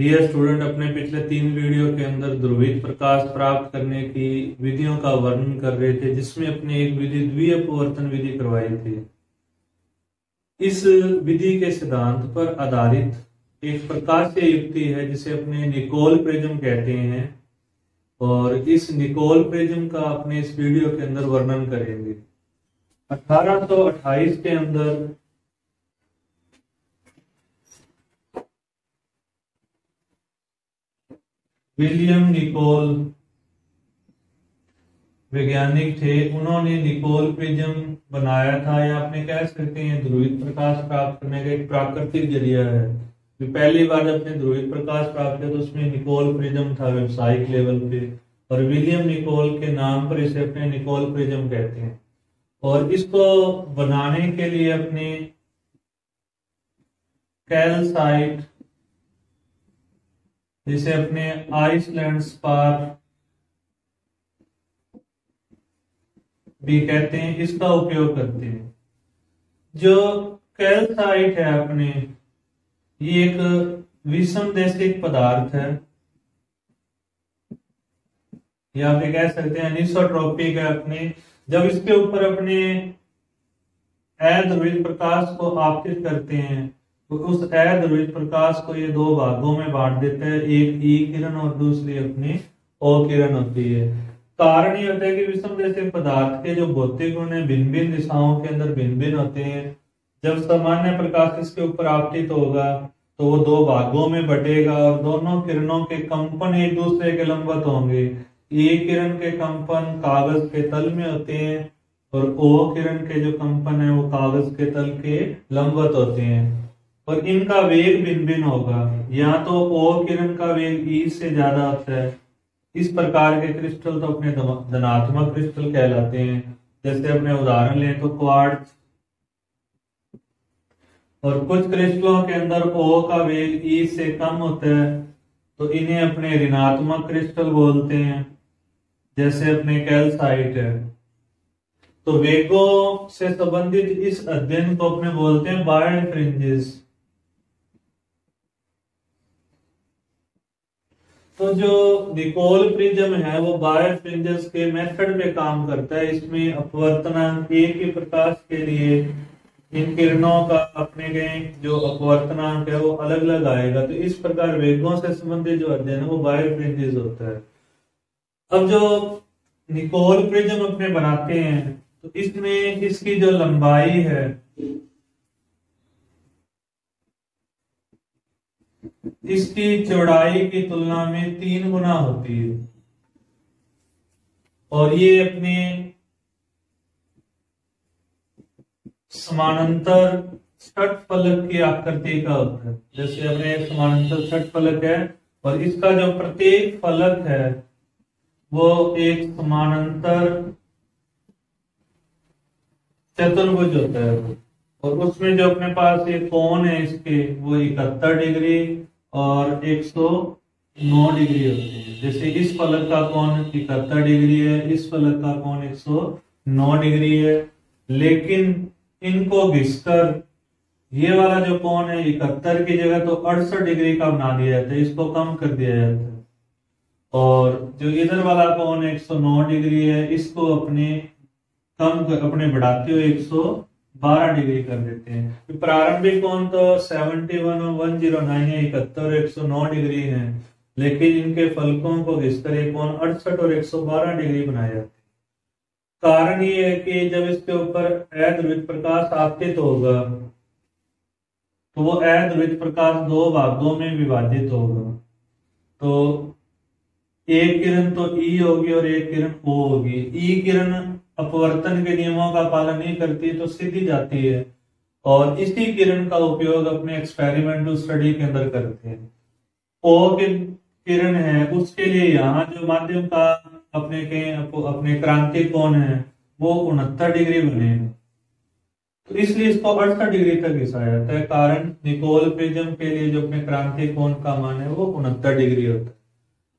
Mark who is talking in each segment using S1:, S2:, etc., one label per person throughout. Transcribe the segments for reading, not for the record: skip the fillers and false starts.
S1: Dear student, अपने पिछले 3 video के अंदर ध्रुवित प्रकाश प्राप्त करने की विधियों का वर्णन कर रहे थे, जिसमें अपने एक विधि द्विअपवर्तन विधि करवाई थी। इस विधि के सिद्धांत पर आधारित एक प्रकाशीय युक्ति है जिसे अपने निकोल प्रिज्म कहते हैं, और इस निकोल प्रिज्म का अपने इस वीडियो के अंदर वर्णन करेंगे। 1828 के अंदर विलियम निकोल वैज्ञानिक थे। उन्होंने निकोल प्रिज्म बनाया था, या अपने कह सकते हैं ध्रुवित प्रकाश प्राप्त करने का एक प्राकृतिक जरिया है। पहली बार जब अपने ध्रुवित प्रकाश प्राप्त किया तो उसमें निकोल प्रिज्म था व्यवसायिक लेवल पे, और विलियम निकोल के नाम पर इसे अपने निकोल प्रिज्म कहते हैं। और इसको बनाने के लिए अपने कैल्साइट, जिसे अपने आइसलैंड स्पार भी कहते हैं, इसका उपयोग करते हैं। जो कैल्साइट है अपने, ये एक विषमदैशिक पदार्थ है, या आप कह सकते हैं अनिसोट्रोपिक है। अपने जब इसके ऊपर अपने अध्रुवित प्रकाश को आपतित करते हैं तो उस अध्रुवित प्रकाश को ये 2 भागों में बांट देता है, एक ई किरण और दूसरी अपनी ओ किरण होती है। कारण ये होता है कि विषमदैशिक पदार्थ के जो भौतिक गुण है भिन्न भिन्न दिशाओं के अंदर भिन्न भिन्न होते हैं। जब सामान्य प्रकाश इसके ऊपर आपतित होगा तो वो 2 भागों में बटेगा, और दोनों किरणों के कंपन एक दूसरे के लंबवत होंगे। ए किरण के कंपन कागज के तल में होते हैं, और ओ किरण के जो कंपन है वो कागज के तल के लंबवत होते हैं, और इनका वेग भिन्न भिन्न होगा। या तो ओ किरण का वेग ई से ज्यादा होता है। इस प्रकार के क्रिस्टल तो अपने धनात्मक क्रिस्टल कहलाते हैं। जैसे अपने उदाहरण लें तो क्वार्ट्ज, और कुछ क्रिस्टलों के अंदर ओ का वेग ई से कम होता है तो इन्हें अपने ऋणात्मक क्रिस्टल बोलते हैं, जैसे अपने कैल्साइट है। तो वेगों से संबंधित इस अध्ययन को अपने बोलते हैं बायर्ड फ्रिंजेस। तो जो निकोल प्रिज्म है वो बायर्ड फ्रिंजेस के मेथड पे काम करता है। इसमें अपवर्तनांक एक ही प्रकाश के लिए इन किरणों का अपने गए जो अपवर्तनांक है वो अलग अलग आएगा। तो इस प्रकार वेगों से संबंधित जो अध्ययन है वो बायर्ड फ्रिंजेस होता है। अब जो निकोल प्रिज्म अपने बनाते हैं तो इसमें इसकी जो लंबाई है इसकी चौड़ाई की तुलना में 3 गुना होती है, और ये अपने समानांतर षटफलक की आकृति का होता है। जैसे अपने समानांतर षटफलक है, और इसका जो प्रत्येक फलक है वो एक समानांतर चतुर्भुज होता है, और उसमें जो अपने पास ये कोण है इसके वो 71 डिग्री और 109 डिग्री होते हैं। जैसे इस फलक का कोण 71 डिग्री है, इस फलक का कोण 109 डिग्री है, लेकिन इनको घिसकर ये वाला जो कोण है 71 की जगह तो 68 डिग्री का बना दिया जाता है, इसको कम कर दिया जाता है। और जो इधर वाला कोण 109 डिग्री है इसको अपने बढ़ाते हुए 112 डिग्री कर देते हैं। प्रारंभिक कोण तो 71 और 109 है, 71 और 109 डिग्री है, लेकिन इनके फलकों को घिसकर एक कोण 68 और 112 डिग्री बनाया जाता है। कारण ये है कि जब इसके ऊपर अध्रुवित प्रकाश आपतित होगा तो वो अध्रुवित प्रकाश 2 भागों में विभाजित होगा। तो एक किरण तो ई होगी और एक किरण ओ होगी। ई किरण अपवर्तन के नियमों का पालन नहीं करती तो सीधी जाती है, और इसी किरण का उपयोग अपने एक्सपेरिमेंटल स्टडी के अंदर करते हैं। ओ की किरण है उसके लिए यहाँ जो माध्यम का अपने क्रांति कोण है वो 69 डिग्री बनेगा, तो इसलिए इसको 68 डिग्री तक घिसाया जाता है। कारण निकोल प्रिज्म के लिए जो अपने क्रांति कोण का मान है वो 69 डिग्री होता है।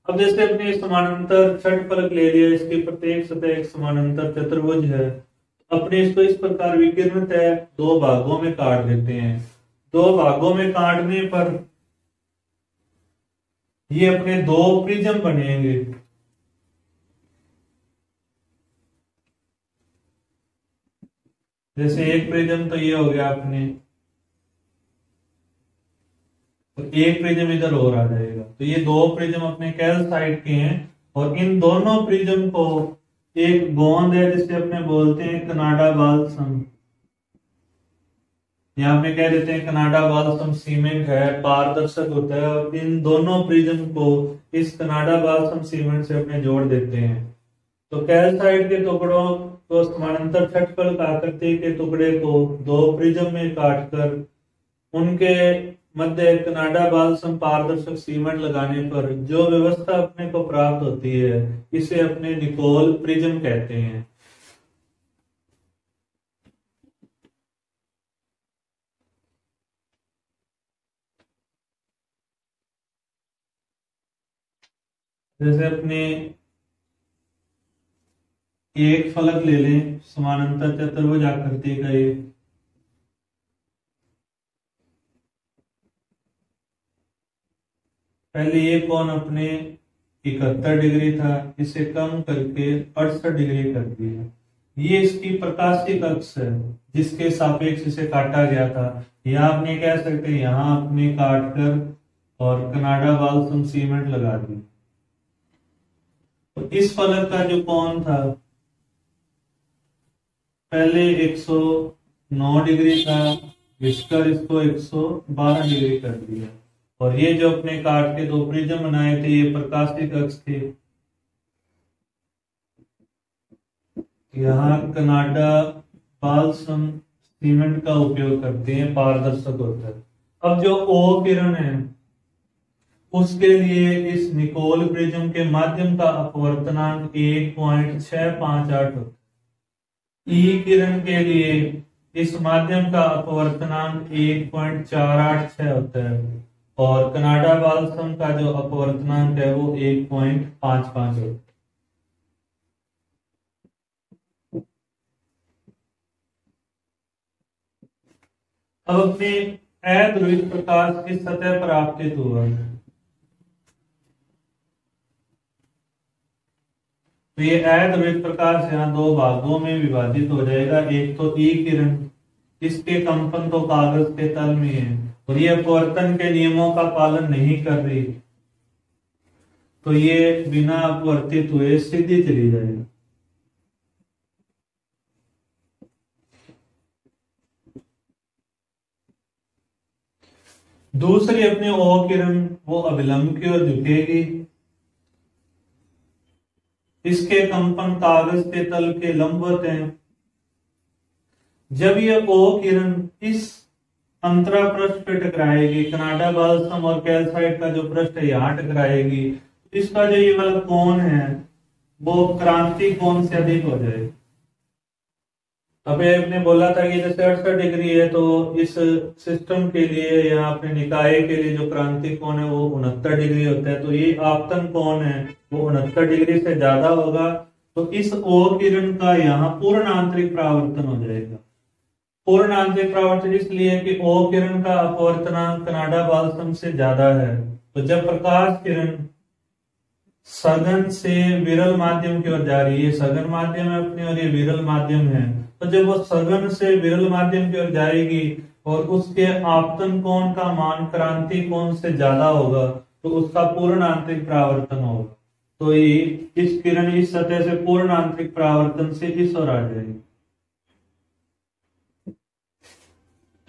S1: अब जैसे अपने समानांतर षटफलक ले लिया, इसकी प्रत्येक सतह एक समानांतर चतुर्भुज है, अपने इसको इस प्रकार विकिरणित है 2 भागों में काट देते हैं। 2 भागों में काटने पर ये अपने दो प्रिज्म बनेंगे। जैसे एक प्रिज्म तो ये हो गया अपने, तो एक प्रिज्म इधर और आ जाएगा। तो ये दो प्रिज्म अपने कैल्साइट के हैं, और इन दोनों प्रिज्म को एक गोंद है जिसे अपने बोलते हैं कनाडा बाल्सम, यहाँ पे कह देते हैं कनाडा बाल्सम सीमेंट है, पारदर्शक होता है, और इन दोनों प्रिज्म को इस कनाडा बाल्सम सीमेंट से अपने जोड़ देते हैं। तो कैल्साइट के टुकड़ों को समानांतर षटफल आकृति के टुकड़े को दो प्रिज्म में काटकर उनके मध्य कनाडा बाल्सम पारदर्शक सीमेंट लगाने पर जो व्यवस्था अपने को प्राप्त होती है इसे अपने निकोल प्रिज्म कहते हैं। जैसे अपने एक फलक ले लें समानांतर चतुर्भुज आकृति का, ये पहले ये कोण अपने 71 डिग्री था, इसे कम करके 68 डिग्री कर दिया। ये इसकी प्रकाशिक अक्ष है जिसके सापेक्ष इसे काटा गया था। यहाँ आपने कह सकते हैं यहाँ आपने काट कर और कनाडा बाल्सम सीमेंट लगा दी। तो इस फलक का जो कोण था पहले 109 डिग्री था, घिसकर इसको 112 डिग्री कर दिया। और ये जो अपने काट के दो प्रिज्म बनाए थे ये प्रकाशिक अक्ष थे, यहाँ कनाडा बाल्सम सीमेंट का उपयोग करते हैं, पारदर्शक होता है। अब जो ओ किरण है उसके लिए इस निकोल प्रिज्म के माध्यम का अपवर्तनांक 1.658 होता है। ई किरण के लिए इस माध्यम का अपवर्तनांक 1.486 होता है, और कनाडा बाल्सम का जो अपवर्तनांक है वो 1.55 होता है। अब अपने अध्रुवित प्रकाश इस सतह पर आपतित हुआ है, तो ये अध्रुवित प्रकाश यहाँ दो भागों में विभाजित हो जाएगा। एक तो ई किरण, इसके कंपन तो कागज के तल में है और ये अपवर्तन के नियमों का पालन नहीं कर रही, तो ये बिना अपवर्तित हुए सीधी चली जाएगी। दूसरी अपनी ओ किरण वो अभिलंब की ओर झुकेगी, इसके कंपन कागज के तल के लंबवत हैं। जब ये ओ किरण इस अंतरा पृष्ठ पे टकराएगी, कनाडा बाल्सम और कैल्साइट का जो पृष्ठ है यहाँ टकराएगी, इसका जो ये वाला कोण है वो क्रांति कोण से अधिक हो जाएगा। अभी आपने बोला था कि जैसे 68 डिग्री है, तो इस सिस्टम के लिए या अपने निकाय के लिए जो क्रांति कोण है वो 69 डिग्री होता है। तो ये आपतन कोण है वो 69 डिग्री से ज्यादा होगा, तो इस ओ किरण का यहाँ पूर्ण आंतरिक परावर्तन हो जाएगा। पूर्ण आंतरिक परावर्तन इसलिए कि ओ किरण का अपवर्तनांक कनाडा बाल्सम से ज्यादा है। तो जब प्रकाश किरण सघन से विरल माध्यम की ओर जा रही है, सघन माध्यम है अपने और ये विरल माध्यम है, तो जब वो सघन से विरल माध्यम की ओर जाएगी और उसके आपतन कोण का मान क्रांति कोण से ज्यादा होगा तो उसका पूर्ण आंतरिक परावर्तन होगा। तो ये इस किरण इस सतह से पूर्ण आंतरिक परावर्तन से इस ओर आ जाएगी।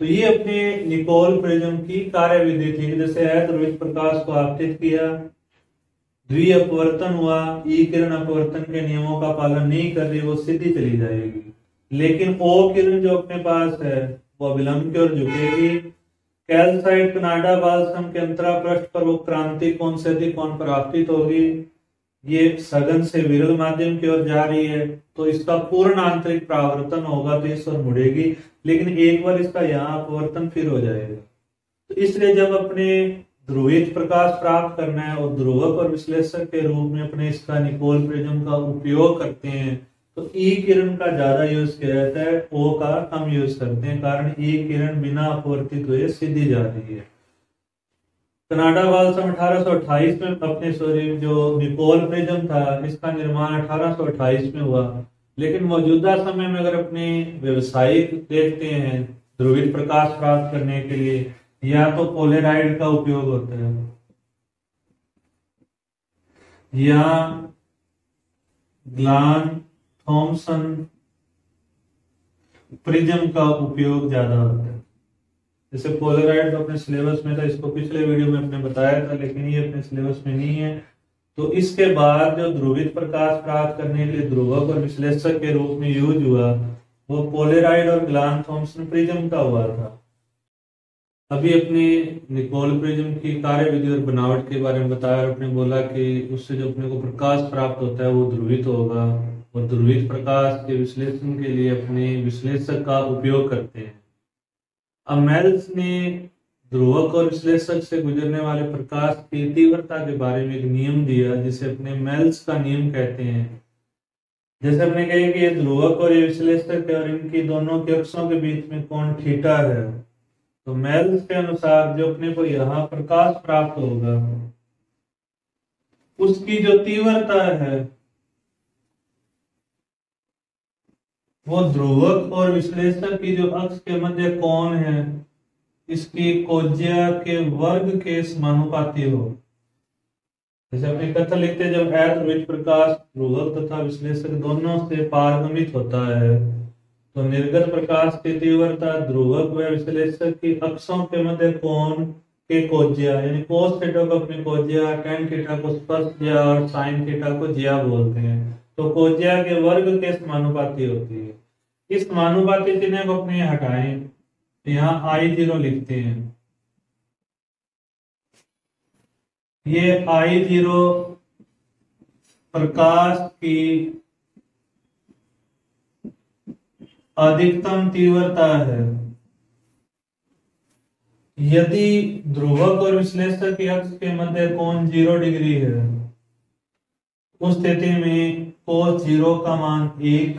S1: तो ये अपने निकोल प्रिज्म की कार्यविधि थी। जैसे अध्रुवित प्रकाश को आपतित किया, द्वि अपवर्तन हुआ, ई किरण अपवर्तन के नियमों का पालन नहीं कर रही, वो सीधी चली जाएगी। लेकिन ओ किरण जो अपने पास है वो अभिलंब की ओर झुकेगी। कैल्साइट कनाडा बाल्सम के अंतरा पृष्ठ पर वो क्रांति कोण से अधिक कोण पर आपतित होगी। ये सघन से विरल माध्यम की ओर जा रही है, तो इसका पूर्ण आंतरिक परावर्तन होगा, तो इस ओर मुड़ेगी। लेकिन एक बार इसका यहाँ अपवर्तन फिर हो जाएगा। तो इसलिए जब अपने ध्रुवित प्रकाश प्राप्त करना है और ध्रुवक और विश्लेषक के रूप में अपने इसका निकोल प्रिज्म का उपयोग करते हैं, तो ई किरण का ज्यादा यूज किया जाता है, ओ का कम यूज करते हैं। कारण ई किरण बिना अपवर्तित हुए सीधी जा रही है। कनाडा बालसम 1828 में अपने सॉरी जो निकोल प्रिज्म था इसका निर्माण 1828 में हुआ। लेकिन मौजूदा समय में अगर अपने व्यवसायिक देखते हैं ध्रुवित प्रकाश प्राप्त करने के लिए या तो पोलेराइड का उपयोग होता है या ग्लान थॉमसन प्रिज्म का उपयोग ज्यादा होता है। जैसे पोलराइड तो अपने सिलेबस में था, इसको पिछले वीडियो में अपने बताया था, लेकिन ये अपने सिलेबस में नहीं है। तो इसके बाद जो ध्रुवित प्रकाश प्राप्त करने के लिए ध्रुवक और विश्लेषक के रूप में यूज हुआ वो पोलराइड और ग्लान थॉमसन प्रिज्म का हुआ था। अभी अपने निकोल प्रिज्म की कार्य विधि और बनावट के बारे में बताया और अपने बोला कि उससे जो अपने को प्रकाश प्राप्त होता है वो ध्रुवित होगा और ध्रुवित प्रकाश के विश्लेषण के लिए अपने विश्लेषक का उपयोग करते हैं। अब मेल्स ने ध्रुवक और विश्लेषक से गुजरने वाले प्रकाश की तीव्रता के बारे में एक नियम दिया जिसे अपने मेल्स का नियम कहते हैं। जैसे अपने कहे कि ये ध्रुवक और ये विश्लेषक है और इनकी दोनों के अक्षों के बीच में कोण थीटा है, तो मेल्स के अनुसार जो अपने को यहाँ प्रकाश प्राप्त होगा उसकी जो तीव्रता है वो ध्रुवक और विश्लेषक की जो अक्ष के मध्य कोण है इसकी कोज्या के वर्ग के समानुपाती हो। जैसे अपने कथन लिखते हैं जब अध्रुवित प्रकाश ध्रुवक तथा विश्लेषक दोनों से पारगमित होता है तो निर्गत प्रकाश की तीव्रता ध्रुवक व विश्लेषक की अक्षों के मध्य कोण के कोज्या यानी कोस थीटा को अपने कोज्या, टेन थीटा को स्पर्श ज्या और साइन थीटा को ज्या बोलते हैं। तो कोज्या के वर्ग के समानुपाती होती है। इस समानुपाती चिन्ह को अपने हटाएं तो यहाँ I0 लिखते हैं। ये I0 प्रकाश की अधिकतम तीव्रता है। यदि ध्रुवक और विश्लेषक की अक्ष के मध्य कोण 0 डिग्री है उस स्थिति में cos 0 का मान 1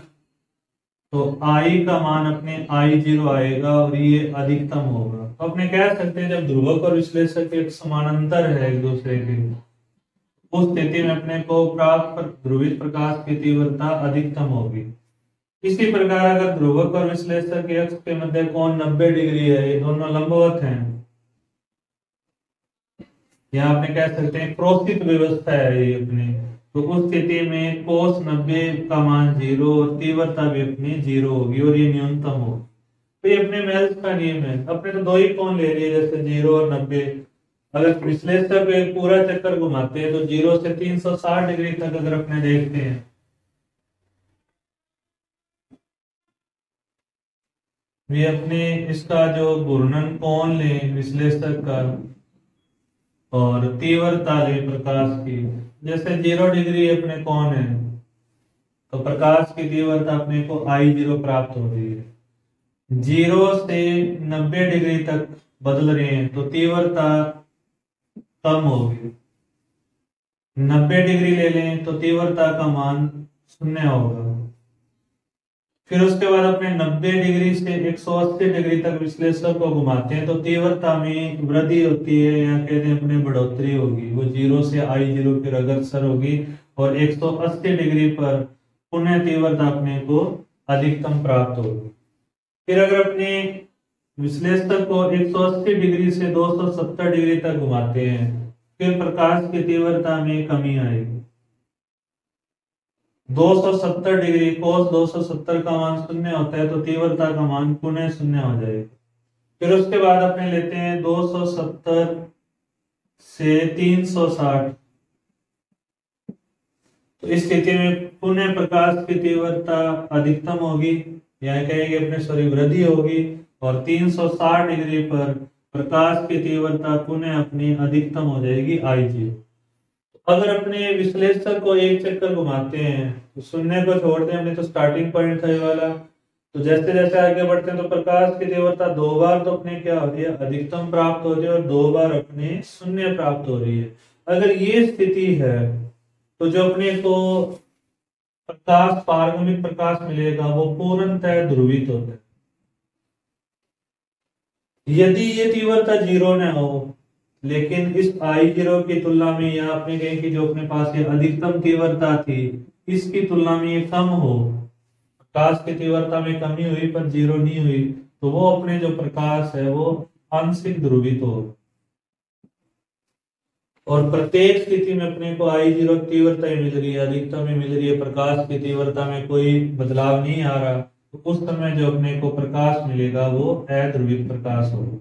S1: तो I का मान अपने I0 आएगा और ये अधिकतम होगा। तो अपने कह सकते हैं जब ध्रुवक और विश्लेषक एक समानांतर है एक दूसरे के उस स्थिति में अपने को प्राप्त ध्रुवित प्रकाश की तीव्रता अधिकतम होगी। इसी प्रकार अगर ध्रुवक और विश्लेषक के अक्ष के मध्य कोण 90 डिग्री है, ये दोनों लंबवत हैं, यहाँ आपने कह सकते हैं क्रोसित व्यवस्था है ये अपने, तो उस स्थिति में cos 90 का मान 0 और तीव्रता भी अपनी 0 होगी और ये न्यूनतम होगी। तो ये अपने मेल्स का नियम है। अपने तो दो ही कोण ले लिए जैसे 0 और 90। अगर विश्लेषक एक पूरा चक्कर घुमाते हैं तो 0 से 360 डिग्री तक अगर अपने देखते हैं वे अपने इसका जो घूर्णन कोण लें विश्लेषक का और तीव्रता लें प्रकाश की, जैसे 0 डिग्री अपने कोण है तो प्रकाश की तीव्रता अपने को I0 प्राप्त हो रही है। 0 से 90 डिग्री तक बदल रहे हैं तो तीव्रता कम होगी। 90 डिग्री ले लें तो तीव्रता का मान 0 होगा। फिर उसके बाद अपने 90 डिग्री से 180 डिग्री तक विश्लेषक को घुमाते हैं तो तीव्रता में वृद्धि होती है या कहते हैं अपने बढ़ोतरी होगी। वो 0 से I0 फिर अग्रसर होगी और 180 डिग्री पर पुनः तीव्रता अपने को अधिकतम प्राप्त होगी। फिर अगर अपने विश्लेषक को 180 डिग्री से 270 डिग्री तक घुमाते हैं फिर प्रकाश की तीव्रता में कमी आएगी। 270 डिग्री cos 270 का मान 0 होता है तो तीव्रता का मान पुनः 0 हो जाएगा। फिर उसके बाद अपने लेते हैं 270 से 360 तो इस स्थिति में पुनः प्रकाश की तीव्रता अधिकतम होगी या कहेंगे अपने सॉरी वृद्धि होगी और 360 डिग्री पर प्रकाश की तीव्रता पुनः अपनी अधिकतम हो जाएगी I0। अगर अपने विश्लेषक को एक चक्कर घुमाते हैं तो 0 को छोड़ते हैं, हमने तो स्टार्टिंग पॉइंट था ये वाला, तो जैसे जैसे आगे बढ़ते हैं तो प्रकाश की तीव्रता 2 बार तो अपने क्या हो रही है अधिकतम प्राप्त हो रही है और 2 बार अपने 0 प्राप्त हो रही है। अगर ये स्थिति है तो जो अपने को प्रकाश पारगमिक प्रकाश मिलेगा वो पूर्णतः ध्रुवित होता है। यदि ये तीव्रता 0 न हो लेकिन इस I0 की तुलना में या आपने कहें कि जो अपने पास ये अधिकतम तीव्रता थी, इसकी तुलना में ये कम हो, प्रकाश की तीव्रता में कमी हुई पर जीरो नहीं हुई, तो वो अपने जो प्रकाश है वो आंशिक ध्रुवित हो। और प्रत्येक स्थिति में अपने को I0 तीव्रता ही मिल रही है, अधिकतम ही मिल रही है, प्रकाश की तीव्रता में कोई बदलाव नहीं आ रहा, तो उस समय जो अपने को प्रकाश मिलेगा वो अध्रुवित प्रकाश होगा।